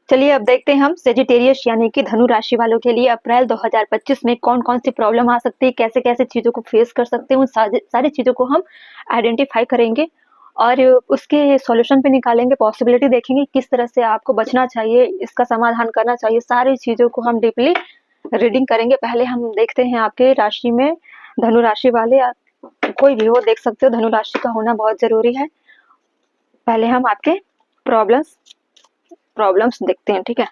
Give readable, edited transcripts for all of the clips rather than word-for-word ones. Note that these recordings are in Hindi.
चलिए अब देखते हैं हम सेजिटेरियस यानी कि धनु राशि वालों के लिए अप्रैल 2025 में कौन-कौन सी प्रॉब्लम आ सकती है, कैसे-कैसे चीज़ों को फेस कर सकते हैं, उन सारी चीज़ों को हम आइडेंटिफाई करेंगे और उसके सॉल्यूशन पे निकालेंगे, पॉसिबिलिटी देखेंगे, किस तरह से आपको बचना चाहिए, इसका समाधान करना चाहिए, सारी चीज़ों को हम डीपली रीडिंग करेंगे। पहले हम देखते हैं आपके राशि में धनु राशि वाले कोई भी हो देख सकते हो, धनु राशि का होना बहुत ज़रूरी है। पहले हम आपके प्रॉब्लम्स देखते हैं, ठीक है।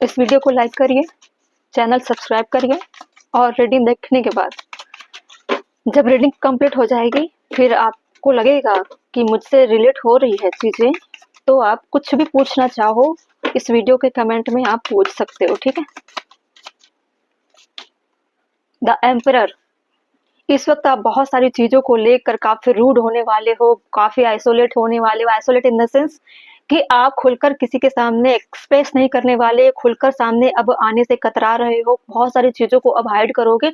इस वीडियो को लाइक करिए, चैनल सब्सक्राइब करिए और रीडिंग देखने के बाद जब रीडिंग कंप्लीट हो जाएगी फिर आपको लगेगा कि मुझसे रिलेट हो रही है चीज़ें, तो आप कुछ भी पूछना चाहो इस वीडियो के कमेंट में आप पूछ सकते हो, ठीक है। द एम्परर, इस वक्त आप बहुत सारी चीज़ों को लेकर काफ़ी रूड होने वाले हो, काफ़ी आइसोलेट होने वाले हो। आइसोलेट इन द सेंस कि आप खुलकर किसी के सामने एक्सप्रेस नहीं करने वाले, खुलकर सामने अब आने से कतरा रहे हो, बहुत सारी चीज़ों को अब हाइड करोगे।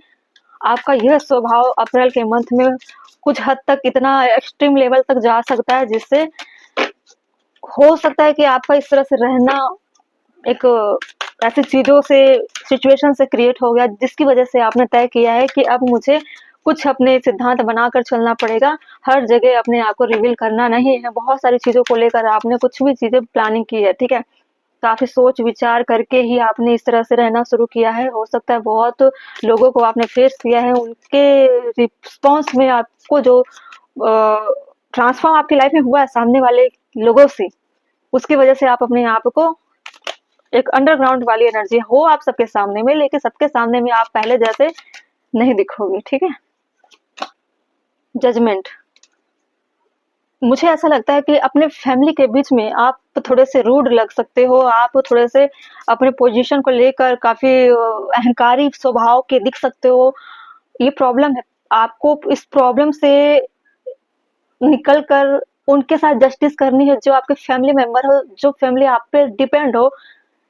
आपका यह स्वभाव अप्रैल के मंथ में कुछ हद तक इतना एक्सट्रीम लेवल तक जा सकता है जिससे हो सकता है कि आपका इस तरह से रहना एक ऐसी चीज़ों से सिचुएशन से क्रिएट हो गया जिसकी वजह से आपने तय किया है कि अब मुझे कुछ अपने सिद्धांत बनाकर चलना पड़ेगा, हर जगह अपने आप को रिवील करना नहीं है। बहुत सारी चीज़ों को लेकर आपने कुछ भी चीज़ें प्लानिंग की है, ठीक है। काफ़ी सोच विचार करके ही आपने इस तरह से रहना शुरू किया है। हो सकता है बहुत लोगों को आपने फेस किया है, उनके रिस्पॉन्स में आपको जो ट्रांसफॉर्म आपकी लाइफ में हुआ है सामने वाले लोगों से, उसकी वजह से आप अपने आप को एक अंडरग्राउंड वाली एनर्जी हो आप सबके सामने में, लेकिन सबके सामने में आप पहले जैसे नहीं दिखोगे, ठीक है। जजमेंट, मुझे ऐसा लगता है कि अपने फैमिली के बीच में आप थोड़े से रूड लग सकते हो, आप थोड़े से अपने पोजीशन को लेकर काफ़ी अहंकारी स्वभाव के दिख सकते हो। ये प्रॉब्लम है, आपको इस प्रॉब्लम से निकल कर उनके साथ जस्टिस करनी है जो आपके फैमिली मेंबर हो, जो फैमिली आप पे डिपेंड हो,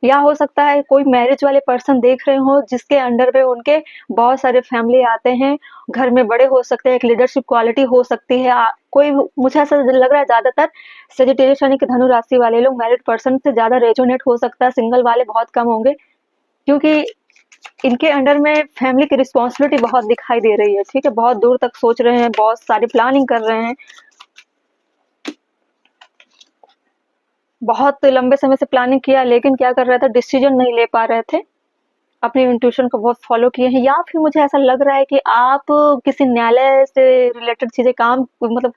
या हो सकता है कोई मैरिज वाले पर्सन देख रहे हो जिसके अंडर पे उनके बहुत सारे फैमिली आते हैं, घर में बड़े हो सकते हैं, एक लीडरशिप क्वालिटी हो सकती है। कोई मुझे ऐसा लग रहा है ज़्यादातर सेजिटेरियस यानी कि धनु राशि वाले लोग मैरिड पर्सन से ज़्यादा रेजोनेट हो सकता है, सिंगल वाले बहुत कम होंगे क्योंकि इनके अंडर में फैमिली की रिस्पॉन्सिबिलिटी बहुत दिखाई दे रही है, ठीक है। बहुत दूर तक सोच रहे हैं, बहुत सारी प्लानिंग कर रहे हैं, बहुत लंबे समय से प्लानिंग किया, लेकिन क्या कर रहे थे, डिसीजन नहीं ले पा रहे थे, अपने इंट्यूशन को बहुत फॉलो किए हैं। या फिर मुझे ऐसा लग रहा है कि आप किसी न्यायालय से रिलेटेड चीज़ें काम मतलब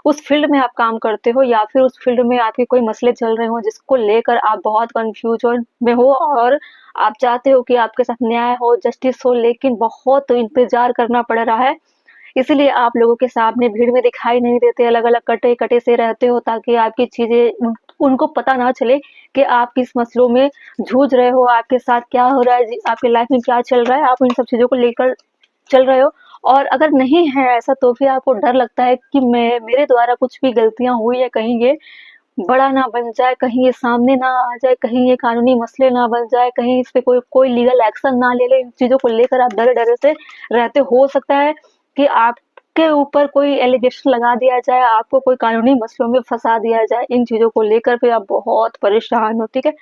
उस फील्ड में आप काम करते हो, या फिर उस फील्ड में आपके कोई मसले चल रहे हो जिसको लेकर आप बहुत कन्फ्यूजन में हो और आप चाहते हो कि आपके साथ न्याय हो, जस्टिस हो, लेकिन बहुत इंतजार करना पड़ रहा है। इसीलिए आप लोगों के सामने भीड़ में दिखाई नहीं देते, अलग-अलग कटे-कटे से रहते हो ताकि आपकी चीज़ें उनको पता ना चले कि आप किस मसलों में जूझ रहे हो, आपके साथ क्या हो रहा है, आपकी लाइफ में क्या चल रहा है, आप इन सब चीज़ों को लेकर चल रहे हो। और अगर नहीं है ऐसा तो फिर आपको डर लगता है कि मेरे द्वारा कुछ भी गलतियाँ हुई है, कहीं ये बड़ा ना बन जाए, कहीं ये सामने ना आ जाए, कहीं ये कानूनी मसले ना बन जाए, कहीं इस पे कोई लीगल एक्शन ना ले ले। इन चीज़ों को लेकर आप डरे-डरे से रहते हो सकता है कि आपके ऊपर कोई एलिगेशन लगा दिया जाए, आपको कोई कानूनी मसलों में फँसा दिया जाए। इन चीज़ों को लेकर फिर आप बहुत परेशान हो, ठीक है।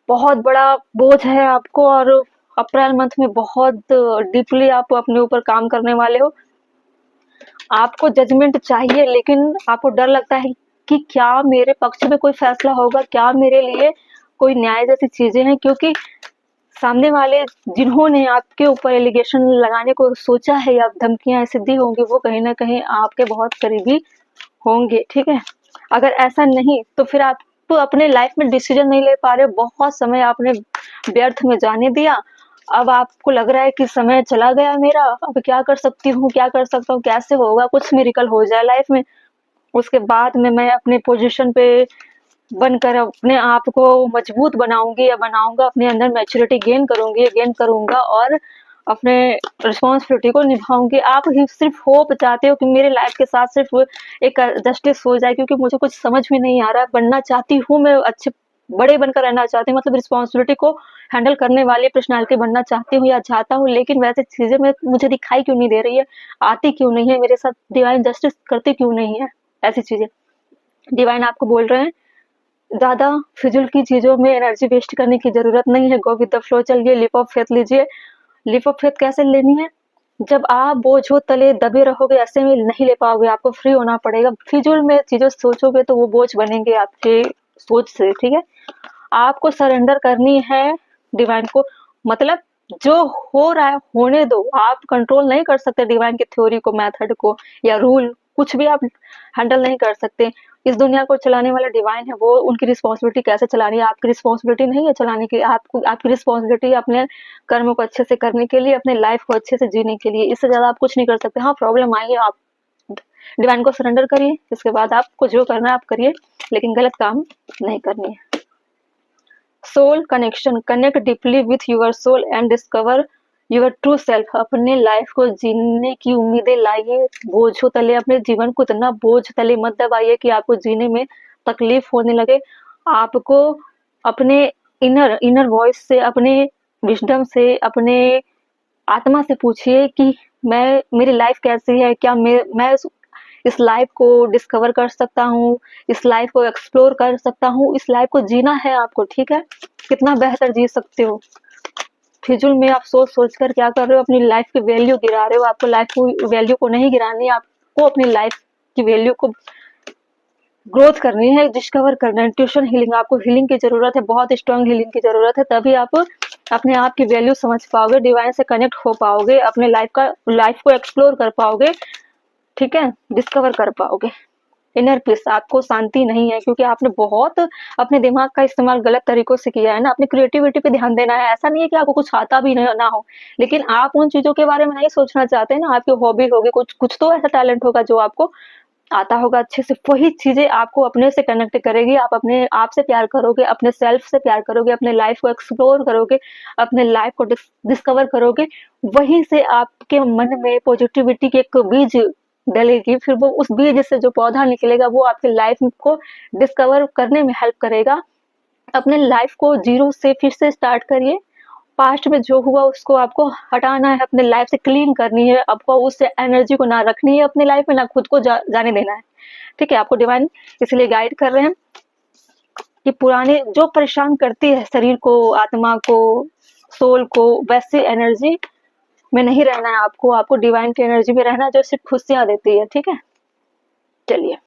बहुत बड़ा बोझ है आपको और अप्रैल मंथ में बहुत डीपली आप अपने ऊपर काम करने वाले हो। आपको जजमेंट चाहिए, लेकिन आपको डर लगता है कि क्या मेरे पक्ष में कोई फैसला होगा, क्या मेरे लिए कोई न्याय जैसी चीज़ें हैं, क्योंकि सामने वाले जिन्होंने आपके ऊपर एलिगेशन लगाने को सोचा है या धमकियाँ ऐसे दी होंगी, वो कहीं न कहीं आपके बहुत करीबी होंगे, ठीक है। अगर ऐसा नहीं तो फिर आप तो अपने लाइफ में डिसीजन नहीं ले पा रहे, बहुत समय आपने व्यर्थ में जाने दिया। अब आपको लग रहा है कि समय चला गया मेरा, अब क्या कर सकती हूँ, क्या कर सकता हूँ, कैसे होगा, कुछ मिरेकल हो जाए लाइफ में। उसके बाद में मैं अपने पोजीशन पे बनकर अपने आप को मजबूत बनाऊँगी या बनाऊँगा, अपने अंदर मैच्योरिटी गेन करूँगी या गेन करूँगा और अपने रिस्पॉन्सिबिलिटी को निभाऊँगी। आप ही सिर्फ़ होप चाहते हो कि मेरे लाइफ़ के साथ सिर्फ़ एक जस्टिस हो जाए, क्योंकि मुझे कुछ समझ में नहीं आ रहा है, बनना चाहती हूँ मैं, अच्छे बड़े बनकर रहना चाहती हूँ, मतलब रिस्पॉन्सिबिलिटी को हैंडल करने वाली पर्सनैलिटी बनना चाहती हूँ या चाहता हूँ, लेकिन वैसे चीज़ें मैं मुझे दिखाई क्यों नहीं दे रही है, आती क्यों नहीं है, मेरे साथ डिवाइन जस्टिस करती क्यों नहीं है, ऐसी चीज़ें। डिवाइन आपको बोल रहे हैं ज़्यादा फिजूल की चीज़ों में एनर्जी वेस्ट करने की ज़रूरत नहीं है, गो विद द फ्लो चलिए, लीप ऑफ फेथ लीजिए। लीप ऑफ फेथ कैसे लेनी है? जब आप बोझों तले दबे रहोगे, ऐसे में नहीं ले पाओगे, आपको फ्री होना पड़ेगा। फिजूल में चीज़ें सोचोगे तो वो बोझ बनेंगे आपके सोच से, ठीक है? आपको सरेंडर करनी है डिवाइन को, मतलब जो हो रहा है होने दो, आप कंट्रोल नहीं कर सकते डिवाइन की थ्योरी को, मेथड को या रूल, कुछ भी आप हैंडल नहीं कर सकते। इस दुनिया को चलाने वाला डिवाइन है, वो उनकी रिस्पॉन्सिबिलिटी कैसे चलानी है, आपकी रिस्पॉन्सिबिलिटी नहीं है चलाने की, आपको आपकी रिस्पॉन्सिबिलिटी अपने कर्मों को अच्छे से करने के लिए, अपने लाइफ को अच्छे से जीने के लिए, इससे ज़्यादा आप कुछ नहीं कर सकते। हाँ, प्रॉब्लम आई है, आप डिवाइन को सरेंडर करिए, इसके बाद आपको जो करना है आप करिए, लेकिन गलत काम नहीं करनी है। Soul connection, connect deeply with your soul and discover your true self. अपने लाइफ को जीने की उम्मीदें लाइए, बोझों तले अपने जीवन को इतना बोझ तले मत दबाइए कि आपको जीने में तकलीफ होने लगे। आपको अपने इनर वॉइस से, अपने विजडम से, अपने आत्मा से पूछिए कि मेरी लाइफ कैसी है, क्या मैं इस लाइफ को डिस्कवर कर सकता हूँ, इस लाइफ को एक्सप्लोर कर सकता हूँ, इस लाइफ को जीना है आपको, ठीक है? कितना बेहतर जी सकते हो। फिजूल में आप सोच सोच कर क्या कर रहे हो, अपनी लाइफ की वैल्यू गिरा रहे हो। आपको लाइफ की वैल्यू को नहीं गिरानी है, आपको अपनी लाइफ की वैल्यू को ग्रोथ करनी है, डिस्कवर करना है। ट्यूशन हीलिंग, आपको हीलिंग की जरूरत है, बहुत स्ट्रॉन्ग हीलिंग की जरूरत है, तभी आप अपने आप की वैल्यू समझ पाओगे, डिवाइन से कनेक्ट हो पाओगे, अपने लाइफ को एक्सप्लोर कर पाओगे, ठीक है? डिस्कवर कर पाओगे। इनर पीस, आपको शांति नहीं है क्योंकि आपने बहुत अपने दिमाग का इस्तेमाल गलत तरीकों से किया है ना। अपनी क्रिएटिविटी पे ध्यान देना है, ऐसा नहीं है कि आपको कुछ आता भी ना हो, लेकिन आप उन चीजों के बारे में नहीं सोचना चाहते ना। आपकी हॉबी होगी, कुछ कुछ तो ऐसा टैलेंट होगा जो आपको आता होगा अच्छे से, वही चीजें आपको अपने से कनेक्ट करेगी। आप अपने आप से प्यार करोगे, अपने सेल्फ से प्यार करोगे, अपने लाइफ को एक्सप्लोर करोगे, अपने लाइफ को डिस्कवर करोगे, वहीं से आपके मन में पॉजिटिविटी की एक बीज डलेगी। फिर वो उस बीज से जो पौधा निकलेगा वो आपकी लाइफ को डिस्कवर करने में हेल्प करेगा। अपने लाइफ को जीरो से फिर से स्टार्ट करिए। पास्ट में जो हुआ उसको आपको हटाना है, अपने लाइफ से क्लीन करनी है, आपको उस एनर्जी को ना रखनी है अपनी लाइफ में, ना खुद को जाने देना है, ठीक है? आपको डिवाइन इसलिए गाइड कर रहे हैं कि पुराने जो परेशान करती है शरीर को, आत्मा को, सोल को, वैसी एनर्जी में नहीं रहना है आपको। आपको डिवाइन की एनर्जी में रहना है जो सिर्फ खुशियां देती है, ठीक है? चलिए।